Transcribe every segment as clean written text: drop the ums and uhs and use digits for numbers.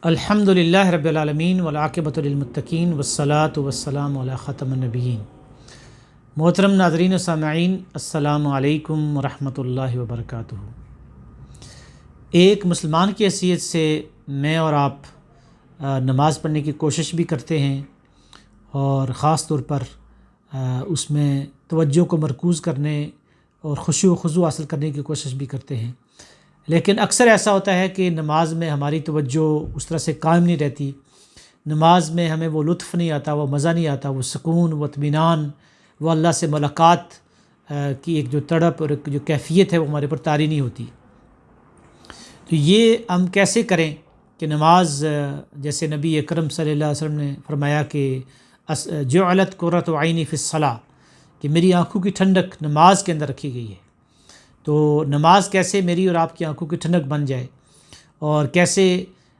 الحمدللہ رب العالمین والعاقبۃ للمتقین والصلاۃ والسلام علی خاتم النبیین۔ محترم ناظرین و سامعین، السلام علیکم ورحمۃ اللہ وبرکاتہ۔ ایک مسلمان کی حیثیت سے میں اور آپ نماز پڑھنے کی کوشش بھی کرتے ہیں اور خاص طور پر اس میں توجہ کو مرکوز کرنے اور خشوع و خضوع حاصل کرنے کی کوشش بھی کرتے ہیں، لیکن اکثر ایسا ہوتا ہے کہ نماز میں ہماری توجہ اس طرح سے قائم نہیں رہتی، نماز میں ہمیں وہ لطف نہیں آتا، وہ مزہ نہیں آتا، وہ سکون، وہ اطمینان، وہ اللہ سے ملاقات کی ایک جو تڑپ اور ایک جو کیفیت ہے وہ ہمارے پر طاری نہیں ہوتی۔ تو یہ ہم کیسے کریں کہ نماز، جیسے نبی اکرم صلی اللہ علیہ وسلم نے فرمایا کہ جعلت قرۃ عینی فی الصلاۃ، کہ میری آنکھوں کی ٹھنڈک نماز کے اندر رکھی گئی ہے۔ تو نماز کیسے میری اور آپ کی آنکھوں کی ٹھنڈک بن جائے، اور کیسے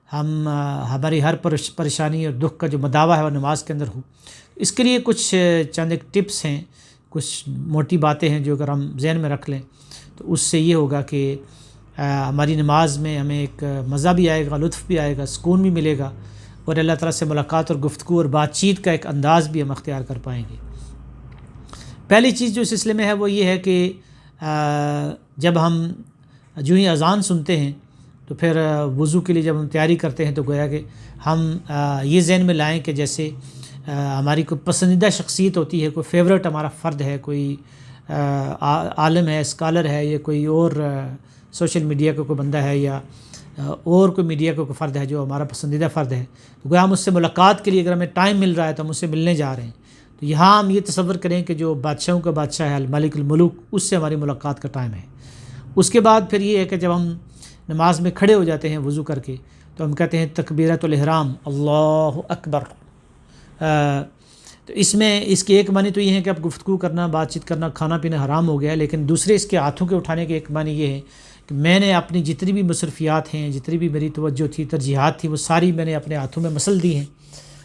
ہم ہماری ہر پریشانی اور دکھ کا جو مداوع ہے وہ نماز کے اندر ہو، اس کے لیے کچھ چند ایک ٹپس ہیں، کچھ موٹی باتیں ہیں جو اگر ہم ذہن میں رکھ لیں تو اس سے یہ ہوگا کہ ہماری نماز میں ہمیں ایک مزہ بھی آئے گا، لطف بھی آئے گا، سکون بھی ملے گا، اور اللہ تعالیٰ سے ملاقات اور گفتگو اور بات چیت کا ایک انداز بھی ہم اختیار کر پائیں گے۔ پہلی چیز جو اس سلسلے میں ہے وہ یہ ہے کہ جب ہم جو ہی اذان سنتے ہیں تو پھر وضو کے لیے جب ہم تیاری کرتے ہیں تو گویا کہ ہم یہ ذہن میں لائیں کہ جیسے ہماری کوئی پسندیدہ شخصیت ہوتی ہے، کوئی فیورٹ ہمارا فرد ہے، کوئی عالم ہے، اسکالر ہے، یا کوئی اور سوشل میڈیا کا کوئی بندہ ہے، یا اور کوئی میڈیا کا کوئی فرد ہے جو ہمارا پسندیدہ فرد ہے، تو گویا ہم اس سے ملاقات کے لیے اگر ہمیں ٹائم مل رہا ہے تو ہم اس سے ملنے جا رہے ہیں۔ تو یہاں ہم یہ تصور کریں کہ جو بادشاہوں کا بادشاہ ہے، الملک الملوک، اس سے ہماری ملاقات کا ٹائم ہے۔ اس کے بعد پھر یہ ہے کہ جب ہم نماز میں کھڑے ہو جاتے ہیں وضو کر کے تو ہم کہتے ہیں تکبیرۃ الاحرام، اللہ اکبر۔ تو اس میں اس کی ایک معنی تو یہ ہے کہ اب گفتگو کرنا، بات چیت کرنا، کھانا پینا حرام ہو گیا، لیکن دوسرے اس کے ہاتھوں کے اٹھانے کے ایک معنی یہ ہے کہ میں نے اپنی جتنی بھی مصروفیات ہیں، جتنی بھی میری توجہ تھی، ترجیحات تھی، وہ ساری میں نے اپنے ہاتھوں میں مسل دی ہیں،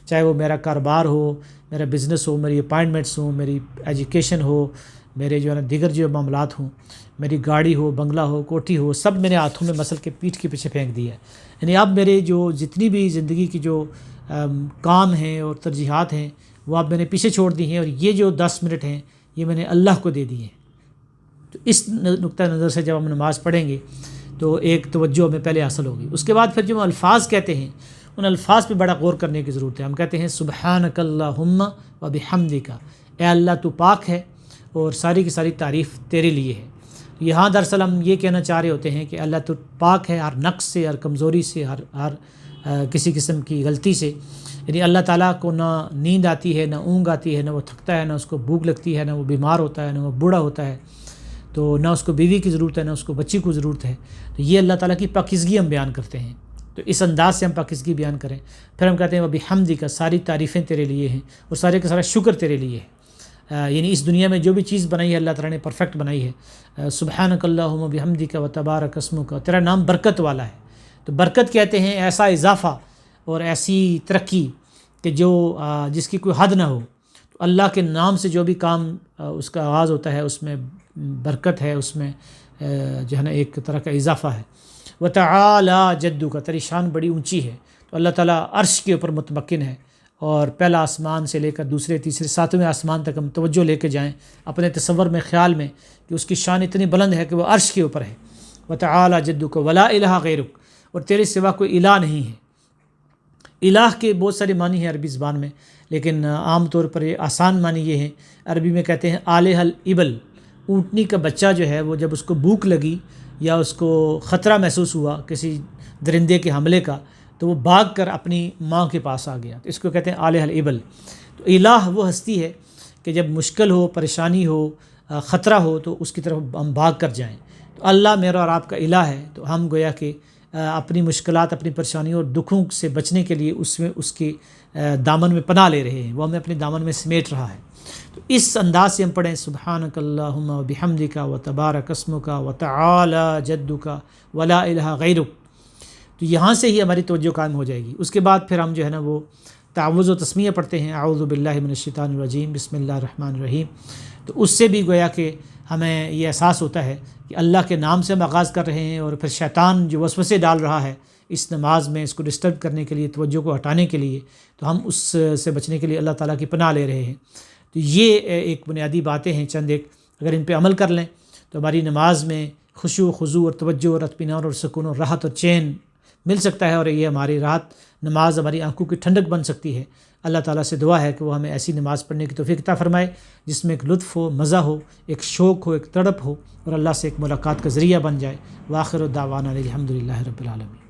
چاہے وہ میرا کاروبار ہو، میرا بزنس ہو، میری اپائنٹمنٹس ہوں، میری ایجوکیشن ہو، میرے جو ہے نا دیگر جو معاملات ہوں، میری گاڑی ہو، بنگلہ ہو، کوٹھی ہو، سب میرے ہاتھوں میں مسل کے پیٹھ کے پیچھے پھینک دیا ہے۔ یعنی اب میرے جو جتنی بھی زندگی کی جو کام ہیں اور ترجیحات ہیں وہ اب میں نے پیچھے چھوڑ دی ہیں، اور یہ جو 10 منٹ ہیں یہ میں نے اللہ کو دے دی ہیں۔ تو اس نقطہ نظر سے جب ہم نماز پڑھیں گے تو ایک توجہ ہمیں پہلے حاصل ہوگی۔ اس کے بعد پھر جو ہم الفاظ کہتے ہیں ان الفاظ پہ بڑا غور کرنے کی ضرورت ہے۔ ہم کہتے ہیں سبحانک اللہم و بحمدک، اے اللہ تو پاک ہے اور ساری کی ساری تعریف تیرے لیے ہے۔ یہاں دراصل ہم یہ کہنا چاہ رہے ہوتے ہیں کہ اللہ تو پاک ہے ہر نقص سے، ہر کمزوری سے، ہر کسی قسم کی غلطی سے۔ یعنی اللہ تعالیٰ کو نہ نیند آتی ہے، نہ اونگ آتی ہے، نہ وہ تھکتا ہے، نہ اس کو بھوک لگتی ہے، نہ وہ بیمار ہوتا ہے، نہ وہ بوڑھا ہوتا ہے، تو نہ اس کو بیوی کی ضرورت ہے، نہ اس کو بچی کو ضرورت ہے۔ تو یہ اللہ تعالیٰ کی پاکیزگی ہم بیان کرتے ہیں، تو اس انداز سے ہم پاکیزگی بیان کریں۔ پھر ہم کہتے ہیں وہ بحمدک، ساری تعریفیں تیرے لیے ہیں اور سارے کا سارا شکر تیرے لیے ہے۔ یعنی اس دنیا میں جو بھی چیز بنائی ہے اللہ تعالیٰ نے پرفیکٹ بنائی ہے۔ سبحانک اللہم و بحمدک و تبارک اسمک، تیرا نام برکت والا ہے۔ تو برکت کہتے ہیں ایسا اضافہ اور ایسی ترقی کہ جو جس کی کوئی حد نہ ہو۔ تو اللہ کے نام سے جو بھی کام اس کا آغاز ہوتا ہے اس میں برکت ہے، اس میں جو ہے نا ایک طرح کا اضافہ ہے۔ وتعالی جدک، تیری شان بڑی اونچی ہے۔ تو اللہ تعالیٰ عرش کے اوپر متمکن ہے، اور پہلا آسمان سے لے کر دوسرے، تیسرے، ساتویں آسمان تک ہم توجہ لے کے جائیں اپنے تصور میں، خیال میں، کہ اس کی شان اتنی بلند ہے کہ وہ عرش کے اوپر ہے۔ وتعالی جدک ولا الہ غیرک، اور تیرے سوا کوئی الہ نہیں ہے۔ الہ کے بہت سارے معنی ہیں عربی زبان میں، لیکن عام طور پر یہ آسان معنی یہ ہے، عربی میں کہتے ہیں الہ الابل، اونٹنی کا بچہ جو ہے وہ جب اس کو بھوک لگی یا اس کو خطرہ محسوس ہوا کسی درندے کے حملے کا، تو وہ بھاگ کر اپنی ماں کے پاس آ گیا، تو اس کو کہتے ہیں الہ الابل۔ تو الہ وہ ہستی ہے کہ جب مشکل ہو، پریشانی ہو، خطرہ ہو تو اس کی طرف ہم بھاگ کر جائیں۔ تو اللہ میرا اور آپ کا الہ ہے، تو ہم گویا کہ اپنی مشکلات، اپنی پریشانیوں اور دکھوں سے بچنے کے لیے اس کے دامن میں پناہ لے رہے ہیں، وہ ہمیں اپنے دامن میں سمیٹ رہا ہے۔ تو اس انداز سے ہم پڑھیں سبحانک اللہم و بحمدک و تبارک اسمک و تعالی جدک ولا الہ غیرک۔ تو یہاں سے ہی ہماری توجہ قائم ہو جائے گی۔ اس کے بعد پھر ہم جو ہے نا وہ تعوذ و تسمیہ پڑھتے ہیں، اعوذ باللہ من الشیطان الرجیم، بسم اللہ الرحمن الرحیم۔ تو اس سے بھی گویا کہ ہمیں یہ احساس ہوتا ہے کہ اللہ کے نام سے ہم آغاز کر رہے ہیں، اور پھر شیطان جو وسوسے ڈال رہا ہے اس نماز میں اس کو ڈسٹرب کرنے کے لیے، توجہ کو ہٹانے کے لیے، تو ہم اس سے بچنے کے لیے اللہ تعالیٰ کی پناہ لے رہے ہیں۔ تو یہ ایک بنیادی باتیں ہیں چند ایک، اگر ان پہ عمل کر لیں تو ہماری نماز میں خشوع و خضوع اور توجہ اور اطمینان اور سکون اور راحت اور چین مل سکتا ہے، اور یہ ہماری راحت نماز ہماری آنکھوں کی ٹھنڈک بن سکتی ہے۔ اللہ تعالیٰ سے دعا ہے کہ وہ ہمیں ایسی نماز پڑھنے کی توفیق عطا فرمائے جس میں ایک لطف ہو، مزہ ہو، ایک شوق ہو، ایک تڑپ ہو، اور اللہ سے ایک ملاقات کا ذریعہ بن جائے۔ وآخر دعوانا الحمد للہ رب العالمین۔